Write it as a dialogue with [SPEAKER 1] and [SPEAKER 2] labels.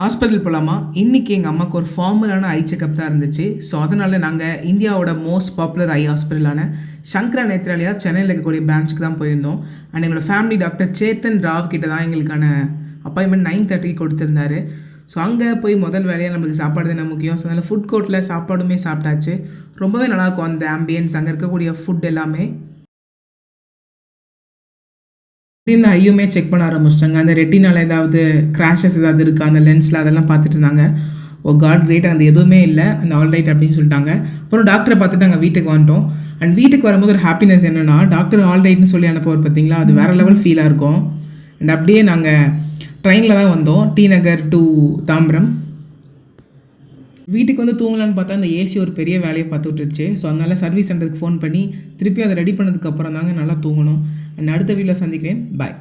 [SPEAKER 1] Hospital போலாமா? இன்னைக்கு எங்க அம்மாக்கு ஒரு ஃபார்மலான ஐ செக்கப் தான் இருந்துச்சு. ஸோ, அதனால நாங்க இந்தியாவோட மோஸ்ட் பாப்புலர் ஐ ஹாஸ்பிட்டலான சங்கரா நேத்ராலயா சென்னையில இருக்கக்கூடிய பிரான்ச்சுக்கு தான் போயிருந்தோம். அண்ட் எங்களோட ஃபேமிலி டாக்டர் சேத்தன் ராவ் கிட்ட தான் எங்களுக்கான அப்பாயின்ட்மெண்ட் 9:30க்கு கொடுத்திருந்தாரு. ஸோ, அங்க போய் முதல் வேலையா நம்மளுக்கு சாப்பாடு தானே முக்கியம். ஸோ, அதனால ஃபுட் கோர்ட்ல சாப்பாடுமே சாப்பிட்டாச்சு. ரொம்பவே நல்லாயிருக்கும் அந்த ஆம்பியன்ஸ், அங்க இருக்கக்கூடிய ஃபுட் எல்லாமே. இந்த ஐயுமே செக் பண்ண ஆரம்பிச்சிட்டாங்க. அந்த ரெட்டினால ஏதாவது கிராஷஸ் ஏதாவது இருக்கா அந்த லென்ஸில் அதெல்லாம் பார்த்துட்டு இருந்தாங்க. ஓ காட் கிரேட், அந்த எதுவுமே இல்லை அண்ட் ஆல் ரைட் அப்படின்னு சொல்லிட்டாங்க. அப்புறம் டாக்டரை பார்த்துட்டு நாங்கள் வீட்டுக்கு வந்துட்டோம். அண்ட் வீட்டுக்கு வரும்போது ஒரு ஹாப்பினஸ் என்னென்னா, டாக்டர் ஆல் ரைட்னு சொல்லி அனுப்புவார் பார்த்தீங்களா, அது வேறு லெவல் ஃபீலாக இருக்கும். அண்ட் அப்படியே நாங்கள் ட்ரெயினில் தான் வந்தோம், டி நகர் டு தாம்பரம். வீட்டுக்கு வந்து தூங்கலான்னு பார்த்தா அந்த ஏசி ஒரு பெரிய வேலையை பார்த்து விட்டுருச்சு. ஸோ, அதனால சர்வீஸ் சென்டருக்கு ஃபோன் பண்ணி திருப்பி அதை ரெடி பண்ணதுக்கப்புறம் தாங்க நல்லா தூங்கணும். அண்ட் அடுத்த வீடியோவில் சந்திக்கிறேன். பாய்.